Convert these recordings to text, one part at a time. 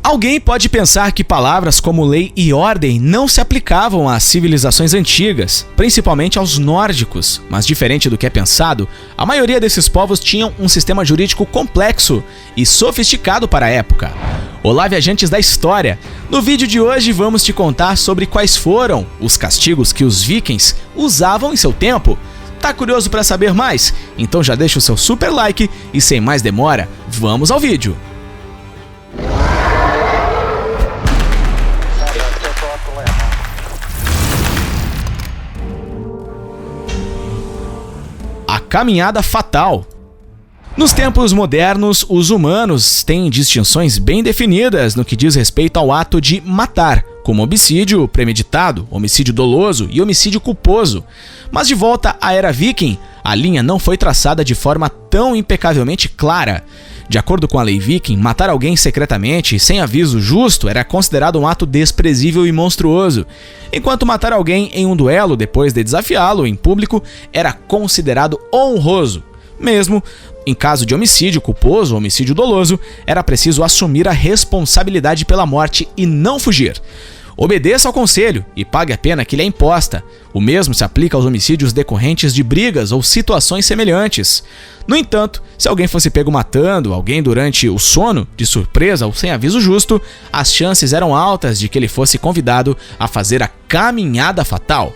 Alguém pode pensar que palavras como lei e ordem não se aplicavam às civilizações antigas, principalmente aos nórdicos, mas diferente do que é pensado, a maioria desses povos tinham um sistema jurídico complexo e sofisticado para a época. Olá, viajantes da história! No vídeo de hoje vamos te contar sobre quais foram os castigos que os vikings usavam em seu tempo. Tá curioso para saber mais? Então já deixa o seu super like e sem mais demora, vamos ao vídeo! A caminhada fatal. Nos tempos modernos, os humanos têm distinções bem definidas no que diz respeito ao ato de matar, como homicídio premeditado, homicídio doloso e homicídio culposo. Mas de volta à era viking, a linha não foi traçada de forma tão impecavelmente clara. De acordo com a lei viking, matar alguém secretamente e sem aviso justo era considerado um ato desprezível e monstruoso, enquanto matar alguém em um duelo depois de desafiá-lo em público era considerado honroso. Mesmo em caso de homicídio culposo ou homicídio doloso, era preciso assumir a responsabilidade pela morte e não fugir. Obedeça ao conselho e pague a pena que lhe é imposta. O mesmo se aplica aos homicídios decorrentes de brigas ou situações semelhantes. No entanto, se alguém fosse pego matando alguém durante o sono, de surpresa ou sem aviso justo, as chances eram altas de que ele fosse convidado a fazer a caminhada fatal.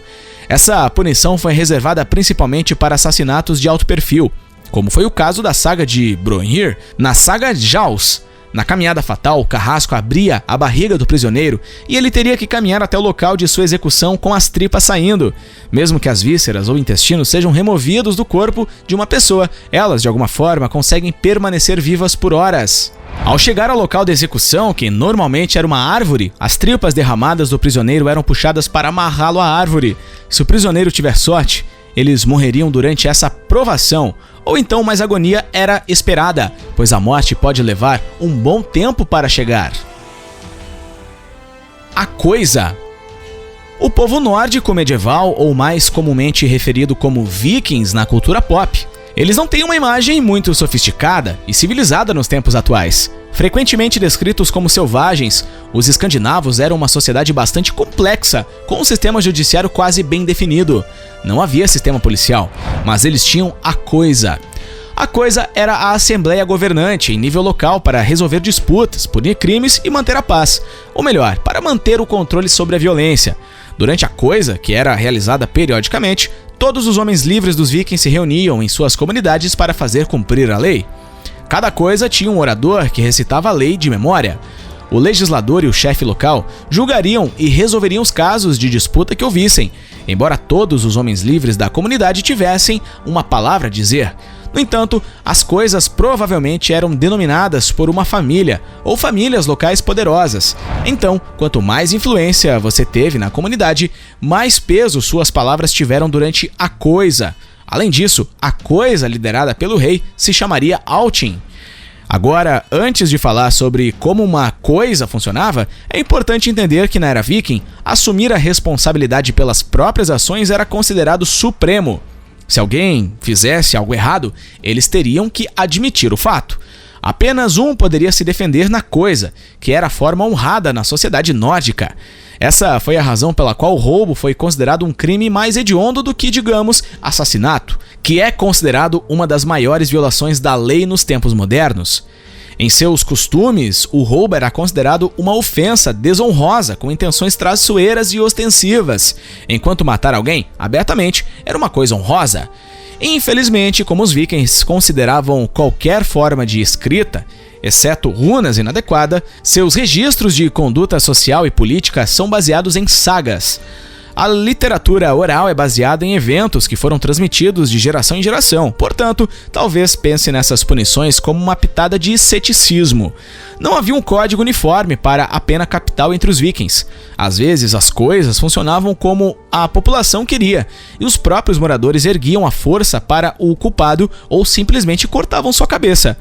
Essa punição foi reservada principalmente para assassinatos de alto perfil, como foi o caso da saga de Bronhir. Na saga Jaws, na caminhada fatal, o carrasco abria a barriga do prisioneiro e ele teria que caminhar até o local de sua execução com as tripas saindo. Mesmo que as vísceras ou intestinos sejam removidos do corpo de uma pessoa, elas de alguma forma conseguem permanecer vivas por horas. Ao chegar ao local da execução, que normalmente era uma árvore, as tripas derramadas do prisioneiro eram puxadas para amarrá-lo à árvore. Se o prisioneiro tiver sorte, eles morreriam durante essa provação, ou então mais agonia era esperada, pois a morte pode levar um bom tempo para chegar. A coisa. O povo nórdico medieval, ou mais comumente referido como vikings na cultura pop, eles não têm uma imagem muito sofisticada e civilizada nos tempos atuais. Frequentemente descritos como selvagens, os escandinavos eram uma sociedade bastante complexa, com um sistema judiciário quase bem definido. Não havia sistema policial, mas eles tinham a coisa. A coisa era a assembleia governante em nível local para resolver disputas, punir crimes e manter a paz. Ou melhor, para manter o controle sobre a violência. Durante a coisa, que era realizada periodicamente, todos os homens livres dos vikings se reuniam em suas comunidades para fazer cumprir a lei. Cada coisa tinha um orador que recitava a lei de memória. O legislador e o chefe local julgariam e resolveriam os casos de disputa que ouvissem, embora todos os homens livres da comunidade tivessem uma palavra a dizer. No entanto, as coisas provavelmente eram denominadas por uma família ou famílias locais poderosas. Então, quanto mais influência você teve na comunidade, mais peso suas palavras tiveram durante a coisa. Além disso, a coisa liderada pelo rei se chamaria Althing. Agora, antes de falar sobre como uma coisa funcionava, é importante entender que na era viking, assumir a responsabilidade pelas próprias ações era considerado supremo. Se alguém fizesse algo errado, eles teriam que admitir o fato. Apenas um poderia se defender na coisa, que era a forma honrada na sociedade nórdica. Essa foi a razão pela qual o roubo foi considerado um crime mais hediondo do que, digamos, assassinato, que é considerado uma das maiores violações da lei nos tempos modernos. Em seus costumes, o roubo era considerado uma ofensa desonrosa com intenções traiçoeiras e ostensivas, enquanto matar alguém, abertamente, era uma coisa honrosa. Infelizmente, como os vikings consideravam qualquer forma de escrita, exceto runas inadequada, seus registros de conduta social e política são baseados em sagas. A literatura oral é baseada em eventos que foram transmitidos de geração em geração, portanto, talvez pense nessas punições como uma pitada de ceticismo. Não havia um código uniforme para a pena capital entre os vikings. Às vezes, as coisas funcionavam como a população queria, e os próprios moradores erguiam a força para o culpado ou simplesmente cortavam sua cabeça.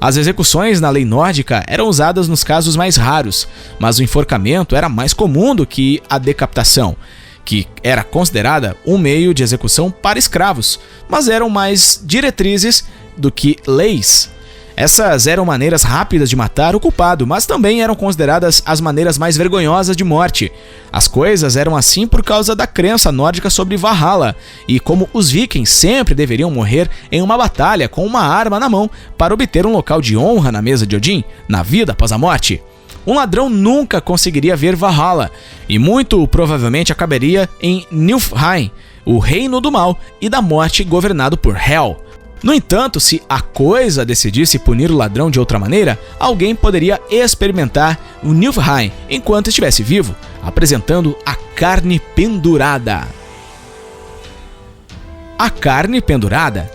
As execuções na lei nórdica eram usadas nos casos mais raros, mas o enforcamento era mais comum do que a decapitação, que era considerada um meio de execução para escravos, mas eram mais diretrizes do que leis. Essas eram maneiras rápidas de matar o culpado, mas também eram consideradas as maneiras mais vergonhosas de morte. As coisas eram assim por causa da crença nórdica sobre Valhalla, e como os vikings sempre deveriam morrer em uma batalha com uma arma na mão para obter um local de honra na mesa de Odin, na vida após a morte. Um ladrão nunca conseguiria ver Valhalla, e muito provavelmente acabaria em Niflheim, o reino do mal e da morte governado por Hel. No entanto, se a coisa decidisse punir o ladrão de outra maneira, alguém poderia experimentar o Niflheim enquanto estivesse vivo, apresentando a carne pendurada. A carne pendurada.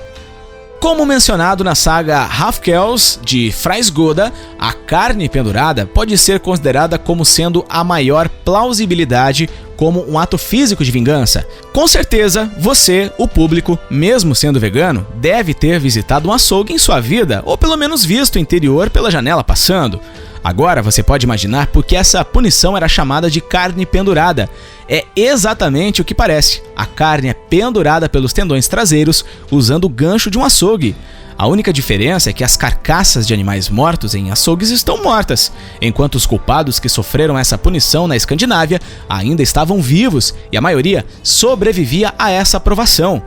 Como mencionado na saga Hafkels de Freysgoda, a carne pendurada pode ser considerada como sendo a maior plausibilidade como um ato físico de vingança. Com certeza, você, o público, mesmo sendo vegano, deve ter visitado um açougue em sua vida, ou pelo menos visto o interior pela janela passando. Agora você pode imaginar por que essa punição era chamada de carne pendurada. É exatamente o que parece. A carne é pendurada pelos tendões traseiros usando o gancho de um açougue. A única diferença é que as carcaças de animais mortos em açougues estão mortas, enquanto os culpados que sofreram essa punição na Escandinávia ainda estavam vivos e a maioria sobrevivia a essa provação.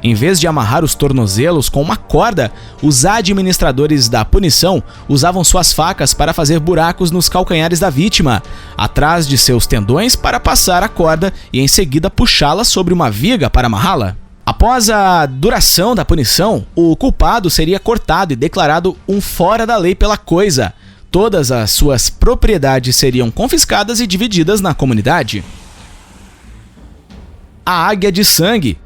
Em vez de amarrar os tornozelos com uma corda, os administradores da punição usavam suas facas para fazer buracos nos calcanhares da vítima, atrás de seus tendões para passar a corda e em seguida puxá-la sobre uma viga para amarrá-la. Após a duração da punição, o culpado seria cortado e declarado um fora da lei pela coisa. Todas as suas propriedades seriam confiscadas e divididas na comunidade. A águia de sangue.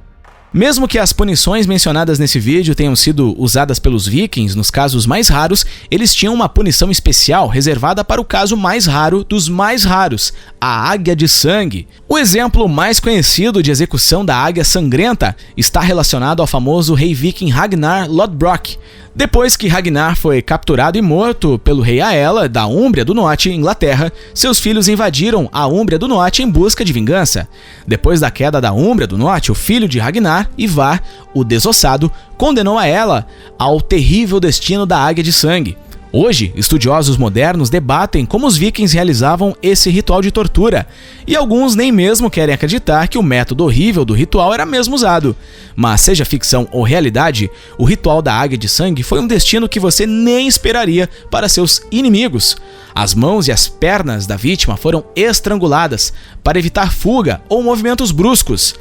Mesmo que as punições mencionadas nesse vídeo tenham sido usadas pelos vikings nos casos mais raros, eles tinham uma punição especial reservada para o caso mais raro dos mais raros, a águia de sangue. O exemplo mais conhecido de execução da águia sangrenta está relacionado ao famoso rei viking Ragnar Lodbrok. Depois que Ragnar foi capturado e morto pelo rei Aella da Úmbria do Norte, Inglaterra, seus filhos invadiram a Úmbria do Norte em busca de vingança. Depois da queda da Úmbria do Norte, o filho de Ragnar, Ivar, o Desossado, condenou Aella ao terrível destino da águia de sangue. Hoje, estudiosos modernos debatem como os vikings realizavam esse ritual de tortura, e alguns nem mesmo querem acreditar que o método horrível do ritual era mesmo usado. Mas seja ficção ou realidade, o ritual da águia de sangue foi um destino que você nem esperaria para seus inimigos. As mãos e as pernas da vítima foram estranguladas para evitar fuga ou movimentos bruscos.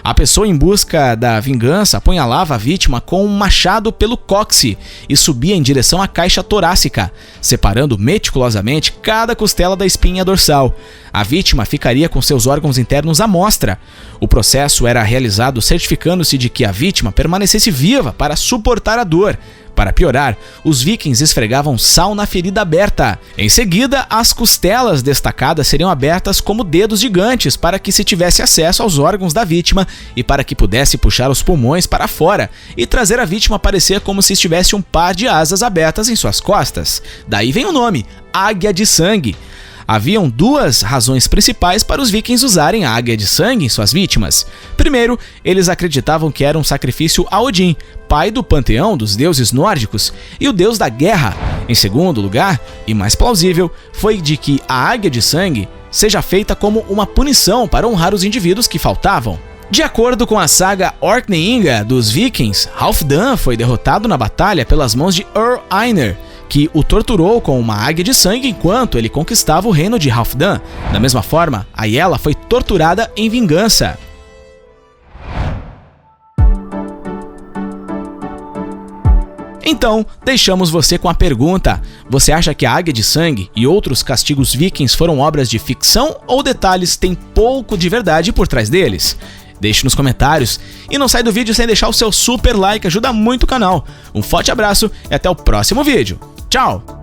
A pessoa em busca da vingança apunhalava a vítima com um machado pelo cóccix e subia em direção à caixa torácica, separando meticulosamente cada costela da espinha dorsal. A vítima ficaria com seus órgãos internos à mostra. O processo era realizado certificando-se de que a vítima permanecesse viva para suportar a dor. Para piorar, os vikings esfregavam sal na ferida aberta. Em seguida, as costelas destacadas seriam abertas como dedos gigantes para que se tivesse acesso aos órgãos da vítima e para que pudesse puxar os pulmões para fora e trazer a vítima a parecer como se estivesse um par de asas abertas em suas costas. Daí vem o nome, águia de sangue. Haviam duas razões principais para os vikings usarem a águia de sangue em suas vítimas. Primeiro, eles acreditavam que era um sacrifício a Odin, pai do panteão dos deuses nórdicos e o deus da guerra. Em segundo lugar, e mais plausível, foi de que a águia de sangue seja feita como uma punição para honrar os indivíduos que faltavam. De acordo com a saga Orkneyinga dos vikings, Halfdan foi derrotado na batalha pelas mãos de Earl Einar, que o torturou com uma águia de sangue enquanto ele conquistava o reino de Halfdan. Da mesma forma, Aella foi torturada em vingança. Então, deixamos você com a pergunta: você acha que a águia de sangue e outros castigos vikings foram obras de ficção ou detalhes têm pouco de verdade por trás deles? Deixe nos comentários e não sai do vídeo sem deixar o seu super like, ajuda muito o canal. Um forte abraço e até o próximo vídeo. Tchau!